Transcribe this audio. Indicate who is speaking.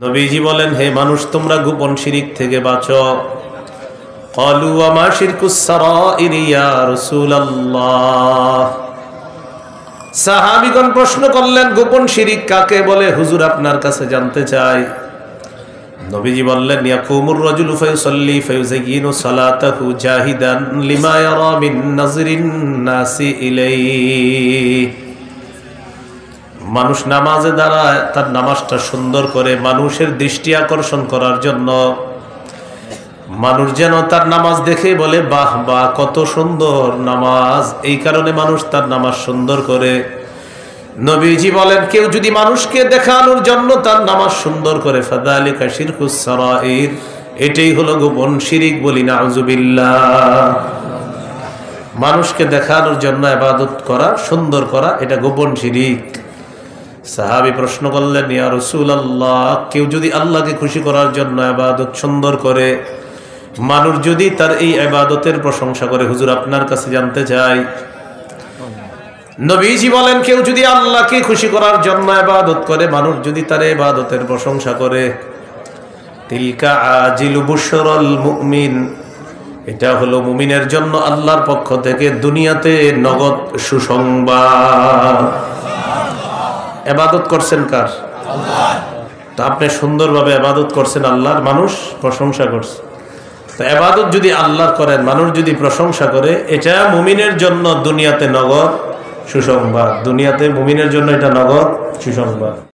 Speaker 1: নবীজি বলেন, হে মানুষ, তোমরা গোপন শিরিক থেকে বাঁচো। ক্বালু ওয়া মা শিরকুস সারাইর ইয়া রাসূলুল্লাহ। সাহাবীগণ প্রশ্ন করলেন, গোপন শিরিক কাকে বলে হুজুর, আপনার কাছে জানতে চাই। নবীজি বললেন, ইয়াকুমুর রাজুলু ফায়ুসাল্লি ফায়ুযায়্যিনু সালাতাহু জাহিদান লিমা ইয়ারা মিন নাযরিন নাসি ইলাইহি। মানুষ নামাজে দাঁড়ায় তার নামাজটা সুন্দর করে মানুষের দৃষ্টি আকর্ষণ করার জন্য, মানুষ যেন তার নামাজ দেখে বলে বাহ বাহ কত সুন্দর নামাজ, এই কারণে মানুষ তার নামাজ সুন্দর করে। নবীজি বলেন, কেউ যদি মানুষকে দেখানোর জন্য তার নামাজ সুন্দর করে, ফাযালিকা শিরকুস সারাইর, এটাই হলো গোপন শিরিক। বলি নাউযুবিল্লাহ। মানুষকে দেখানোর জন্য ইবাদত করা, সুন্দর করা, এটা গোপন শিরিক। সাহাবী প্রশ্ন করলেন, ইয়া রাসূলুল্লাহ, কেউ যদি আল্লাহকে খুশি করার জন্য ইবাদত সুন্দর করে, মানুষ যদি তার এই ইবাদতের প্রশংসা করে, হুজুর আপনার কাছে জানতে চাই। নবীজি বলেন, কেউ যদি আল্লাহকে খুশি করার জন্য ইবাদত করে, মানুষ যদি তার ইবাদতের প্রশংসা করে, তিলকা আজিলু বুশরাল মুমিন, এটা হলো মুমিনের জন্য আল্লাহর পক্ষ থেকে দুনিয়াতে নগদ সুসংবাদ। ইবাদত করছেন কার? আল্লাহর। তো আপনি সুন্দরভাবে ইবাদত করছেন আল্লাহর, মানুষ প্রশংসা করছে। তো ইবাদত যদি আল্লাহর করেন, মানুষ যদি প্রশংসা করে, এটা মুমিনের জন্য দুনিয়াতে নগদ সুসংবাদ। দুনিয়াতে মুমিনের জন্য এটা নগদ সুসংবাদ।